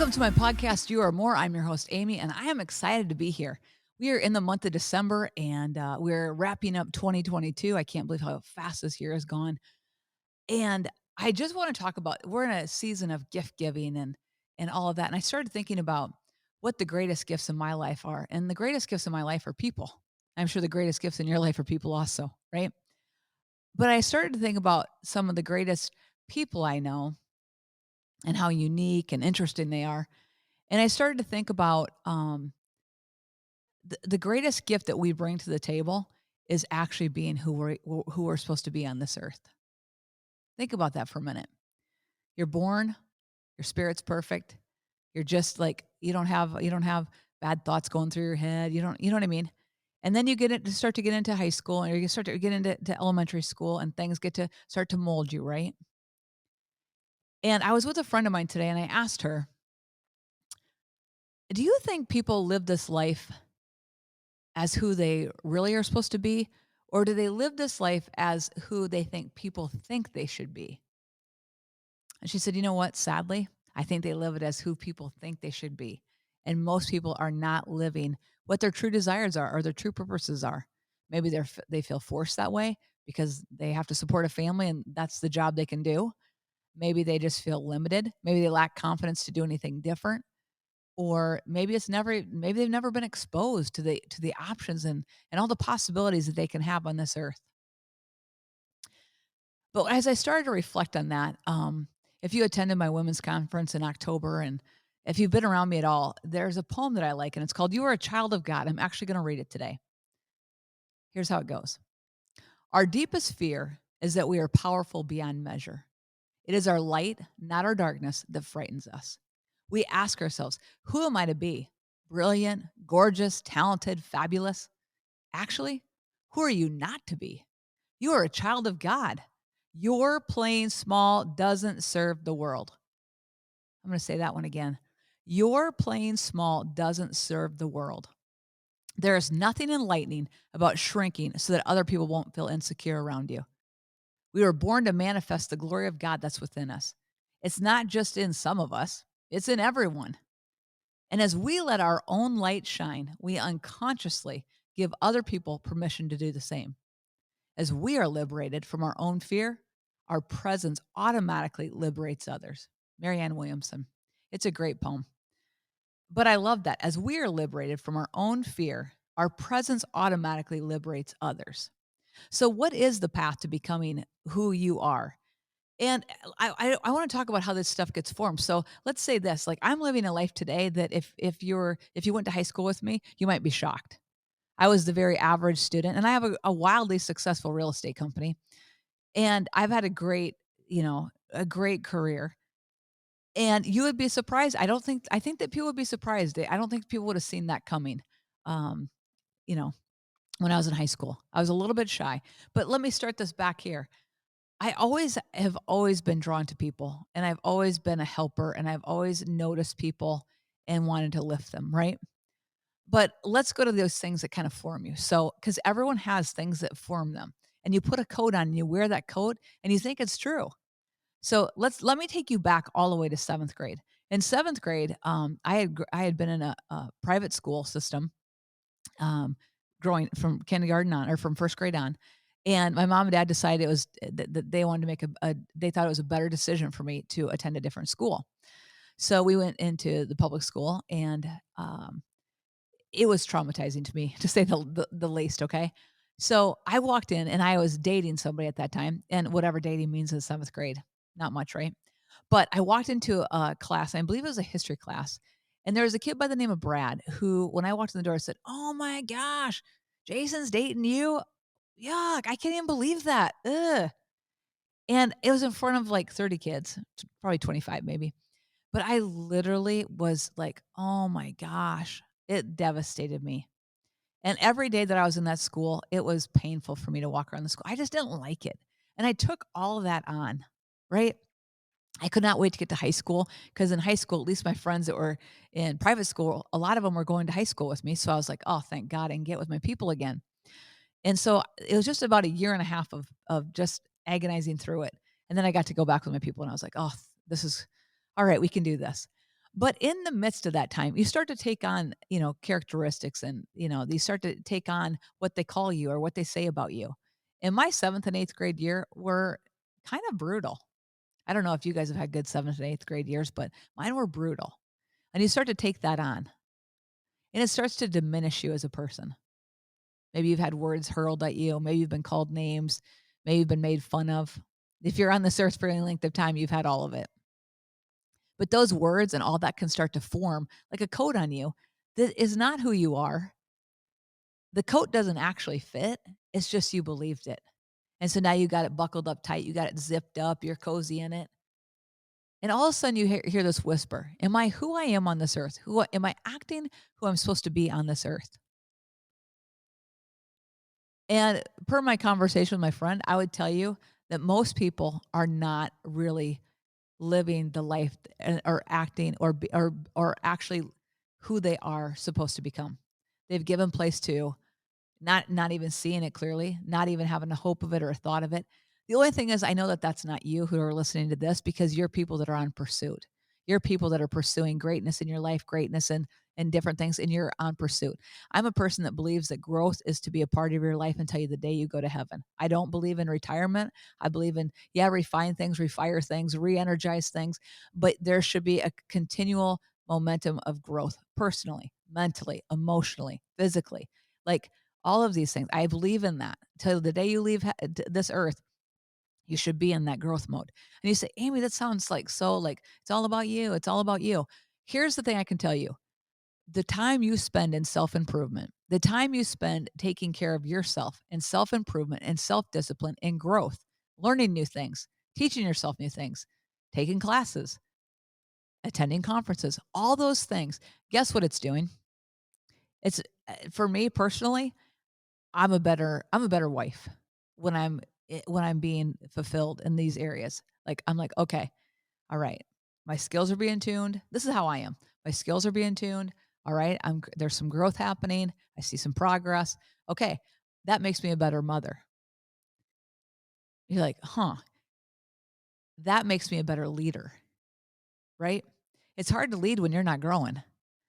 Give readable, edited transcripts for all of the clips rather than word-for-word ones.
Welcome to my podcast, You Are More. I'm your host, Amy, and I am excited to be here. We are in the month of December and we're wrapping up 2022. I can't believe how fast this year has gone. And I just want to talk about we're in a season of gift giving and all of that. And I started thinking about what the greatest gifts in my life are. And the greatest gifts in my life are people. I'm sure the greatest gifts in your life are people also, right? But I started to think about some of the greatest people I know and how unique and interesting they are. And I started to think about the greatest gift that we bring to the table is actually being who we're supposed to be on this earth. Think about that for a minute. You're born, your spirit's perfect. You're just like you don't have bad thoughts going through your head. You know what I mean? And then you get it to start to get into high school or you start to get into elementary school and things get to start to mold you, right? And I was with a friend of mine today and I asked her, "Do you think people live this life as who they really are supposed to be? Or do they live this life as who they think people think they should be?" And she said, "You know what? Sadly, I think they live it as who people think they should be. And most people are not living what their true desires are or their true purposes are. Maybe they feel forced that way because they have to support a family and that's the job they can do. Maybe they just feel limited. Maybe they lack confidence to do anything different or maybe they've never been exposed to the options and all the possibilities that they can have on this earth. But as I started to reflect on that, if you attended my women's conference in October and if you've been around me at all, there's a poem that I like and it's called You Are a Child of God. I'm actually going to read it today. Here's how it goes. Our deepest fear is that we are powerful beyond measure. It is our light, not our darkness, that frightens us. We ask ourselves, who am I to be? Brilliant, gorgeous, talented, fabulous? Actually, who are you not to be? You are a child of God. Your playing small doesn't serve the world. I'm going to say that one again. Your playing small doesn't serve the world. There is nothing enlightening about shrinking so that other people won't feel insecure around you. We were born to manifest the glory of God that's within us. It's not just in some of us, it's in everyone. And as we let our own light shine, we unconsciously give other people permission to do the same. As we are liberated from our own fear, our presence automatically liberates others. Marianne Williamson. It's a great poem. But I love that. As we are liberated from our own fear, our presence automatically liberates others. So, what is the path to becoming who you are? And I want to talk about how this stuff gets formed. So let's say this: like I'm living a life today that if you went to high school with me, you might be shocked. I was the very average student, and I have a wildly successful real estate company, and I've had a great a great career. And you would be surprised. I think that people would be surprised. I don't think people would have seen that coming. Um, you know, when I was in high school, I was a little bit shy. But let me start this back here. I always have always been drawn to people and I've always been a helper and I've always noticed people and wanted to lift them, right? But let's go to those things that kind of form you. So, because everyone has things that form them, and you put a coat on and you wear that coat and you think it's true. So let me take you back all the way to seventh grade. In seventh grade, I had been in a private school system um, growing from kindergarten on or from first grade on. And my mom and dad decided it was that they wanted to make they thought it was a better decision for me to attend a different school. So we went into the public school and it was traumatizing to me to say the least. Okay. So I walked in and I was dating somebody at that time and whatever dating means in seventh grade, not much, right? But I walked into a class, I believe it was a history class, and there was a kid by the name of Brad who, when I walked in the door, said, "Oh my gosh, Jason's dating you? Yuck, I can't even believe that. Ugh." And it was in front of like 30 kids, probably 25 maybe. But I literally was like, oh my gosh, it devastated me. And every day that I was in that school, it was painful for me to walk around the school. I just didn't like it. And I took all of that on, right? I could not wait to get to high school because in high school, at least my friends that were in private school, a lot of them were going to high school with me. So I was like, oh, thank God I can get with my people again. And so it was just about a year and a half of just agonizing through it. And then I got to go back with my people and I was like, oh, this is all right, we can do this. But in the midst of that time, you start to take on, characteristics and, you start to take on what they call you or what they say about you. In my 7th and 8th grade year were kind of brutal. I don't know if you guys have had good 7th and 8th grade years, but mine were brutal. And you start to take that on, and it starts to diminish you as a person. Maybe you've had words hurled at you, maybe you've been called names, maybe you've been made fun of. If you're on this earth for any length of time, you've had all of it. But those words and all that can start to form like a coat on you that is not who you are. The coat doesn't actually fit. It's just you believed it. And so now you got it buckled up tight, you got it zipped up, you're cozy in it. And all of a sudden you hear this whisper, am I who I am on this earth? Am I acting who I'm supposed to be on this earth? And per my conversation with my friend, I would tell you that most people are not really living the life or acting or actually who they are supposed to become. They've given place to not even seeing it clearly, not even having a hope of it or a thought of it. The only thing is I know that that's not you who are listening to this because you're people that are on pursuit. You're people that are pursuing greatness in your life, greatness and different things, and you're on pursuit. I'm a person that believes that growth is to be a part of your life until the day you go to heaven. I don't believe in retirement. I believe in, yeah, refine things, refire things, re-energize things, but there should be a continual momentum of growth personally, mentally, emotionally, physically. Like all of these things. I believe in that. Till the day you leave this earth, you should be in that growth mode. And you say, Amy, that sounds like so like it's all about you. It's all about you. Here's the thing I can tell you, the time you spend in self improvement, the time you spend taking care of yourself and self improvement and self discipline and growth, learning new things, teaching yourself new things, taking classes, attending conferences, all those things. Guess what it's doing? It's for me personally, I'm a better wife when I'm being fulfilled in these areas. Like I'm like, okay, all right, my skills are being tuned. This is how I am. My skills are being tuned. All right, there's some growth happening. I see some progress. Okay, that makes me a better mother. You're like, huh? That makes me a better leader, right? It's hard to lead when you're not growing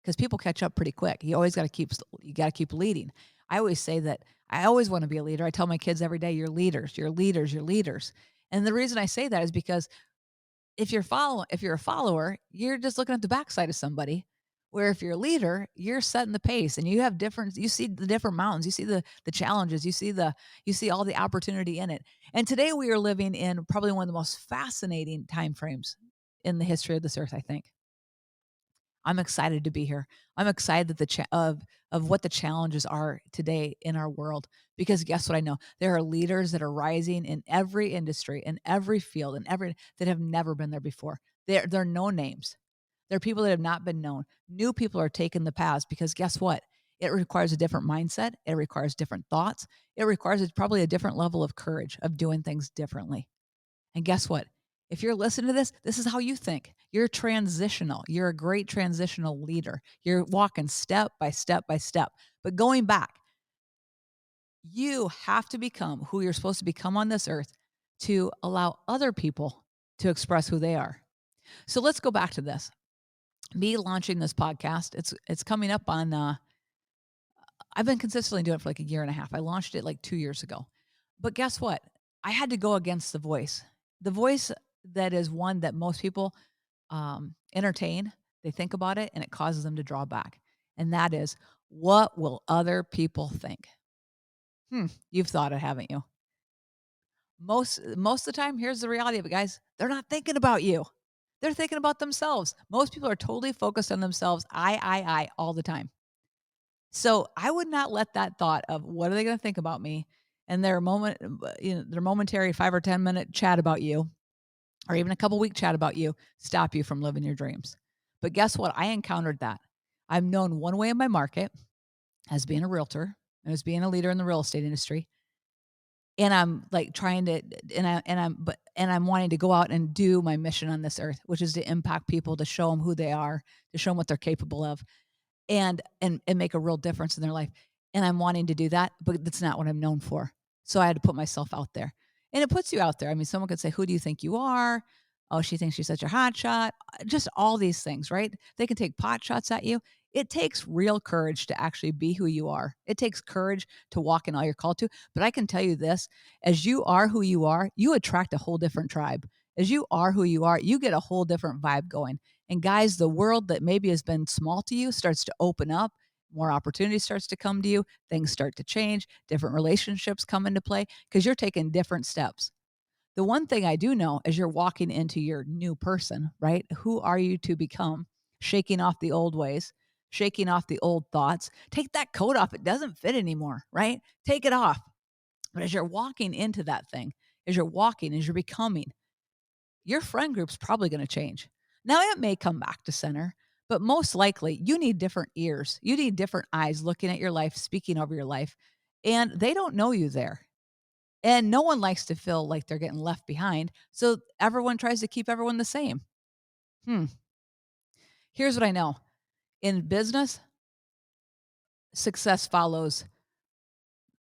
because people catch up pretty quick. You got to keep leading. I always say that I always want to be a leader. I tell my kids every day, you're leaders, you're leaders, you're leaders. And the reason I say that is because if you're a follower, you're just looking at the backside of somebody. Where if you're a leader, you're setting the pace and you see the different mountains, you see the challenges, you see all the opportunity in it. And today we are living in probably one of the most fascinating time frames in the history of this earth, I think. I'm excited to be here. I'm excited that of what the challenges are today in our world because guess what I know? There are leaders that are rising in every industry, in every field, in every that have never been there before. They're no names. They're people that have not been known. New people are taking the paths because guess what? It requires a different mindset. It requires different thoughts. It requires probably a different level of courage of doing things differently. And guess what? If you're listening to this, this is how you think. You're transitional. You're a great transitional leader. You're walking step by step by step. But going back, you have to become who you're supposed to become on this earth to allow other people to express who they are. So let's go back to this. Me launching this podcast, it's coming up on I've been consistently doing it for like a year and a half. I launched it like 2 years ago. But guess what? I had to go against the voice. The voice that is one that most people entertain, they think about it and it causes them to draw back. And that is, what will other people think? You've thought it, haven't you? Most of the time, here's the reality of it, guys. They're not thinking about you. They're thinking about themselves. Most people are totally focused on themselves. I all the time. So I would not let that thought of what are they going to think about me and their momentary 5 or 10 minute chat about you, or even a couple week chat about you, stop you from living your dreams. But guess what? I encountered that. I'm known one way in my market as being a realtor and as being a leader in the real estate industry. And I'm like trying to, and I'm wanting to go out and do my mission on this earth, which is to impact people, to show them who they are, to show them what they're capable of and make a real difference in their life. And I'm wanting to do that, but that's not what I'm known for. So I had to put myself out there. And it puts you out there. I mean, someone could say, "Who do you think you are?" Oh, she thinks she's such a hot shot. Just all these things, right? They can take pot shots at you. It takes real courage to actually be who you are. It takes courage to walk in all you're called to. But I can tell you this, as you are who you are, you attract a whole different tribe. As you are who you are, you get a whole different vibe going. And guys, the world that maybe has been small to you starts to open up. More opportunity starts to come to you. Things start to change. Different relationships come into play because you're taking different steps. The one thing I do know as you're walking into your new person, right? Who are you to become? Shaking off the old ways, shaking off the old thoughts. Take that coat off. It doesn't fit anymore, right? Take it off. But as you're walking into that thing, as you're walking, as you're becoming, your friend group's probably going to change. Now, it may come back to center, but most likely you need different ears. You need different eyes looking at your life, speaking over your life. And they don't know you there. And no one likes to feel like they're getting left behind. So everyone tries to keep everyone the same. Hmm. Here's what I know in business, success follows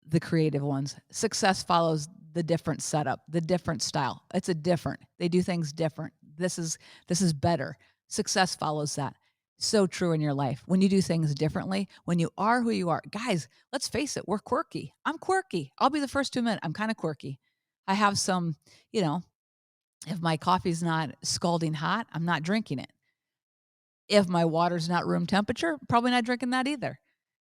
the creative ones. Success follows the different setup, the different style. It's a different. They do things different. This is better. Success follows that. So true in your life. When you do things differently, when you are who you are. Guys, let's face it, we're quirky. I'm quirky. I'll be the first to admit I'm kind of quirky. I have some, you know, if my coffee's not scalding hot, I'm not drinking it. If my water's not room temperature, probably not drinking that either.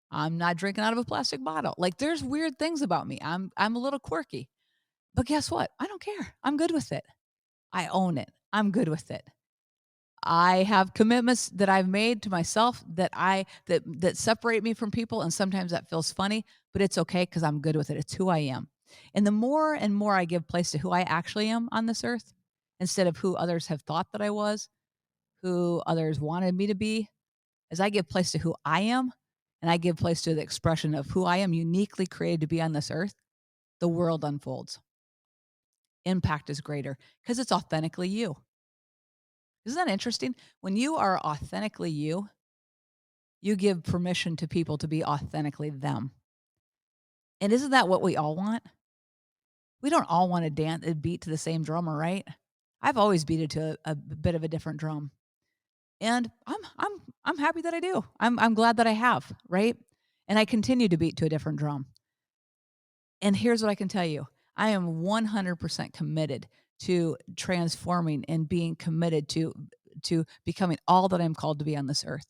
I'm not drinking out of a plastic bottle. Like there's weird things about me. I'm a little quirky. But guess what? I don't care. I'm good with it. I own it. I'm good with it. I have commitments that I've made to myself that separate me from people and sometimes that feels funny, but it's okay cuz I'm good with it. It's who I am. And the more and more I give place to who I actually am on this earth instead of who others have thought that I was, who others wanted me to be, as I give place to who I am and I give place to the expression of who I am uniquely created to be on this earth, the world unfolds. Impact is greater because it's authentically you. Isn't that interesting? When you are authentically you, you give permission to people to be authentically them. And isn't that what we all want? We don't all want to dance and beat to the same drummer, right? I've always beated to a bit of a different drum. And I'm happy that I do. I'm glad that I have, right? And I continue to beat to a different drum. And here's what I can tell you. I am 100% committed to transforming and being committed to becoming all that I'm called to be on this earth.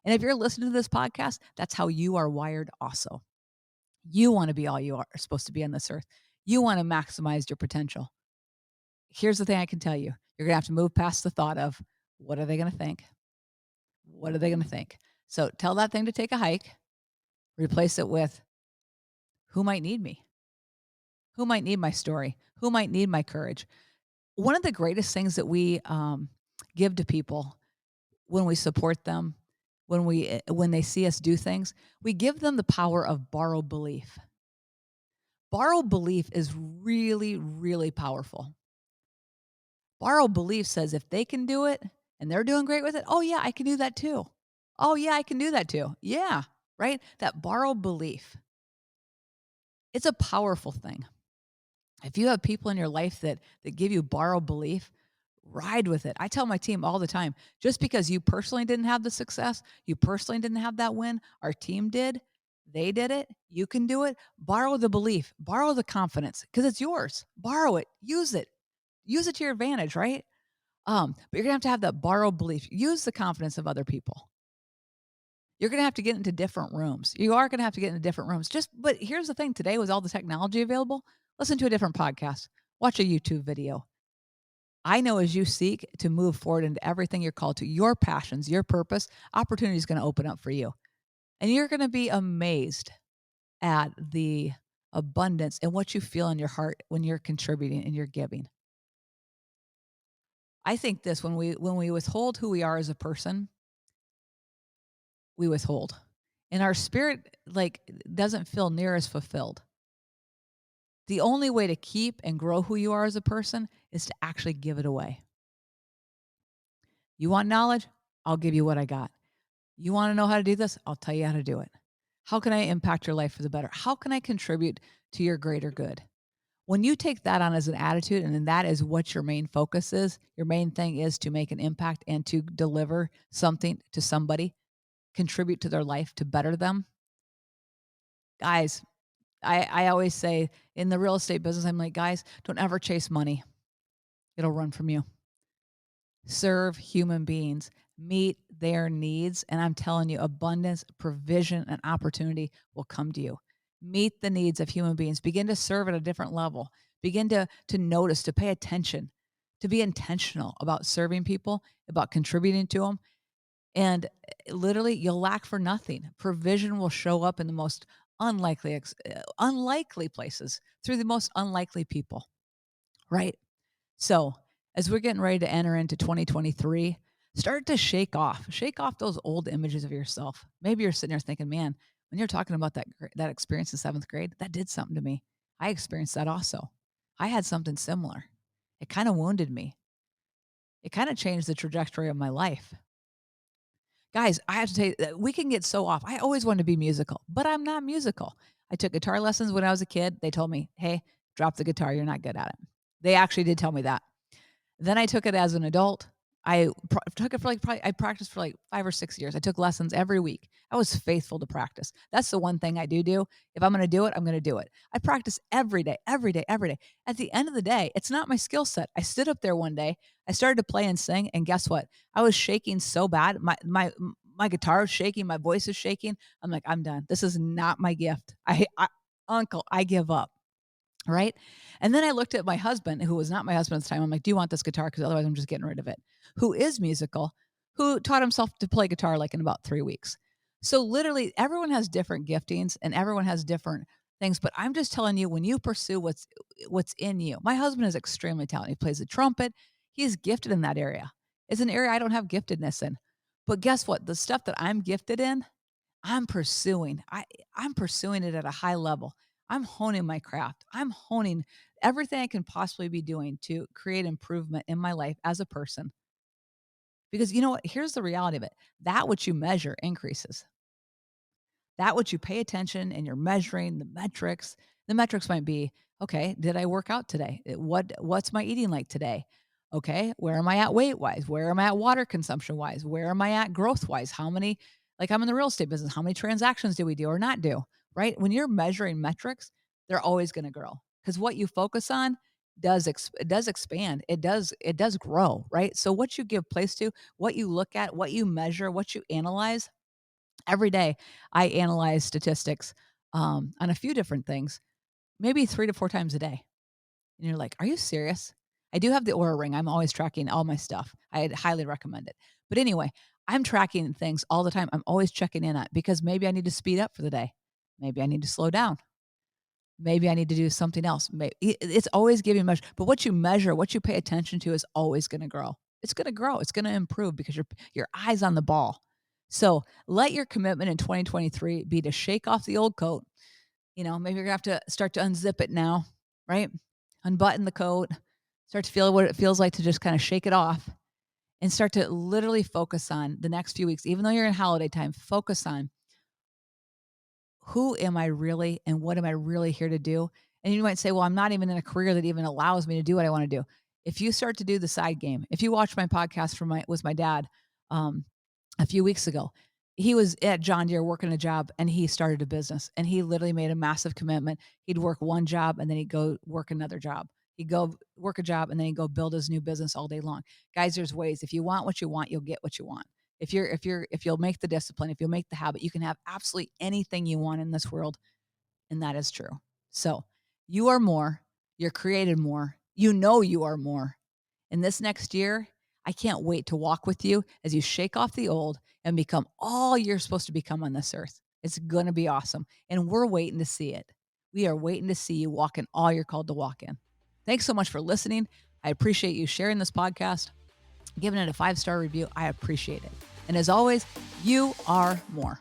And if you're listening to this podcast, that's how you are wired also. You want to be all you are supposed to be on this earth. You want to maximize your potential. Here's the thing I can tell you. You're going to have to move past the thought of what are they going to think? What are they going to think? So tell that thing to take a hike, replace it with who might need me? Who might need my story? Who might need my courage? One of the greatest things that we give to people when we support them, when they see us do things, we give them the power of borrowed belief. Borrowed belief is really, really powerful. Borrowed belief says if they can do it and they're doing great with it, oh yeah, I can do that too. Oh yeah, I can do that too. Yeah, right? That borrowed belief. It's a powerful thing. If you have people in your life that give you borrowed belief, ride with it. I tell my team all the time, just because you personally didn't have the success, you personally didn't have that win, our team did, they did it, you can do it. Borrow the belief, borrow the confidence because it's yours. Borrow it, use it. Use it to your advantage, right? But you're going to have that borrowed belief. Use the confidence of other people. You're going to have to get into different rooms. You are going to have to get into different rooms. But here's the thing today, with all the technology available, listen to a different podcast, watch a YouTube video. I know as you seek to move forward into everything you're called to, your passions, your purpose, opportunity is going to open up for you. And you're going to be amazed at the abundance and what you feel in your heart when you're contributing and you're giving. I think this when we withhold who we are as a person, we withhold. And our spirit like doesn't feel near as fulfilled. The only way to keep and grow who you are as a person is to actually give it away. You want knowledge? I'll give you what I got. You want to know how to do this? I'll tell you how to do it. How can I impact your life for the better? How can I contribute to your greater good? When you take that on as an attitude and then that is what your main focus is, your main thing is to make an impact and to deliver something to somebody, contribute to their life to better them. Guys, I always say in the real estate business, I'm like, guys, don't ever chase money. It'll run from you. Serve human beings, meet their needs, and I'm telling you, abundance, provision, and opportunity will come to you. Meet the needs of human beings. Begin to serve at a different level. Begin to notice, to pay attention, to be intentional about serving people, about contributing to them, and literally, you'll lack for nothing. Provision will show up in the most unlikely places through the most unlikely people, right? So, as we're getting ready to enter into 2023, start to shake off those old images of yourself. Maybe you're sitting there thinking, "Man, when you're talking about that experience in 7th grade, that did something to me. I experienced that also. I had something similar. It kind of wounded me. It kind of changed the trajectory of my life." Guys, I have to tell you, we can get so off. I always wanted to be musical, but I'm not musical. I took guitar lessons when I was a kid. They told me, "Hey, drop the guitar. You're not good at it." They actually did tell me that. Then I took it as an adult. Took it for like probably I practiced for like 5 or 6 years. I took lessons every week. I was faithful to practice. That's the one thing I do. If I'm gonna do it, I'm gonna do it. I practice every day, every day, every day. At the end of the day, it's not my skill set. I stood up there one day, I started to play and sing, and guess what? I was shaking so bad. My guitar was shaking, my voice is shaking. I'm like, "I'm done. This is not my gift. I uncle, I give up." Right? And then I looked at my husband, who was not my husband at the time. I'm like, "Do you want this guitar? Because otherwise I'm just getting rid of it." Who is musical, who taught himself to play guitar like in about 3 weeks. So literally everyone has different giftings and everyone has different things, but I'm just telling you, when you pursue what's in you. My husband is extremely talented. He plays the trumpet. He is gifted in that area. It's an area I don't have giftedness in. But guess what? The stuff that I'm gifted in, I'm pursuing. I'm pursuing it at a high level. I'm honing my craft. I'm honing everything I can possibly be doing to create improvement in my life as a person. Because you know what? Here's the reality of it. That which you measure increases. That which you pay attention and you're measuring the metrics. The metrics might be, okay, did I work out today? What's my eating like today? Okay, where am I at weight wise? Where am I at water consumption wise? Where am I at growth wise? How many, like I'm in the real estate business, how many transactions do we do or not do? Right? When you're measuring metrics, they're always going to grow because what you focus on it does expand. It does grow, right? So what you give place to, what you look at, what you measure, what you analyze, every day I analyze statistics on a few different things, maybe 3 to 4 times a day. And you're like, are you serious? I do have the Aura Ring. I'm always tracking all my stuff. I'd highly recommend it. But anyway, I'm tracking things all the time. I'm always checking in on it because maybe I need to speed up for the day. Maybe I need to slow down. Maybe I need to do something else. It's always giving measure, but what you measure, what you pay attention to is always going to grow. It's going to grow. It's going to improve because your eyes on the ball. So let your commitment in 2023 be to shake off the old coat. Maybe you're gonna have to start to unzip it now, right? Unbutton the coat, start to feel what it feels like to just kind of shake it off and start to literally focus on the next few weeks, even though you're in holiday time, focus on who am I really and what am I really here to do? And you might say, well, I'm not even in a career that even allows me to do what I want to do. If you start to do the side game, if you watch my podcast with my dad um, a few weeks ago, he was at John Deere working a job and he started a business and he literally made a massive commitment. He'd work one job and then he'd go work another job. He'd go work a job and then he'd go build his new business all day long. Guys, there's ways. If you want what you want, you'll get what you want. If you'll make the discipline, if you'll make the habit, you can have absolutely anything you want in this world, and that is true. So, you are more, you're created more. You know you are more. In this next year, I can't wait to walk with you as you shake off the old and become all you're supposed to become on this earth. It's going to be awesome, and we're waiting to see it. We are waiting to see you walk in all you're called to walk in. Thanks so much for listening. I appreciate you sharing this podcast, giving it a 5-star review. I appreciate it. And as always, you are more.